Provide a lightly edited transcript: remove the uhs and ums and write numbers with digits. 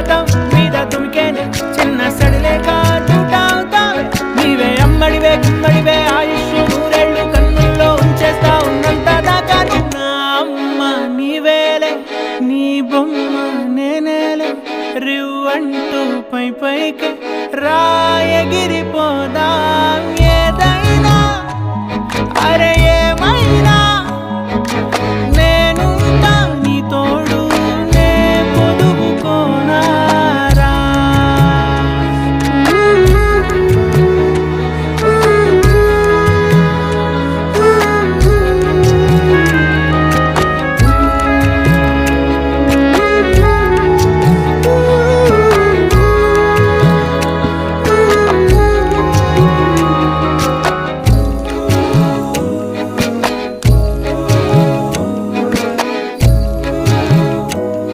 ఆకాశం మీద తుమికేనే చిన్న సడిలేక చూటావుతావే నీవే అమ్మడివే గుమ్మడివే ఆయుష్ నూరేళ్ళు కన్నుల్లో ఉంచేస్తా ఉన్నంత దాకా చిన్న అమ్మ నీవేలే నీ బొమ్మ నేనేలే రివ్వంటూ పై పైకి రాయగిరిపోదాం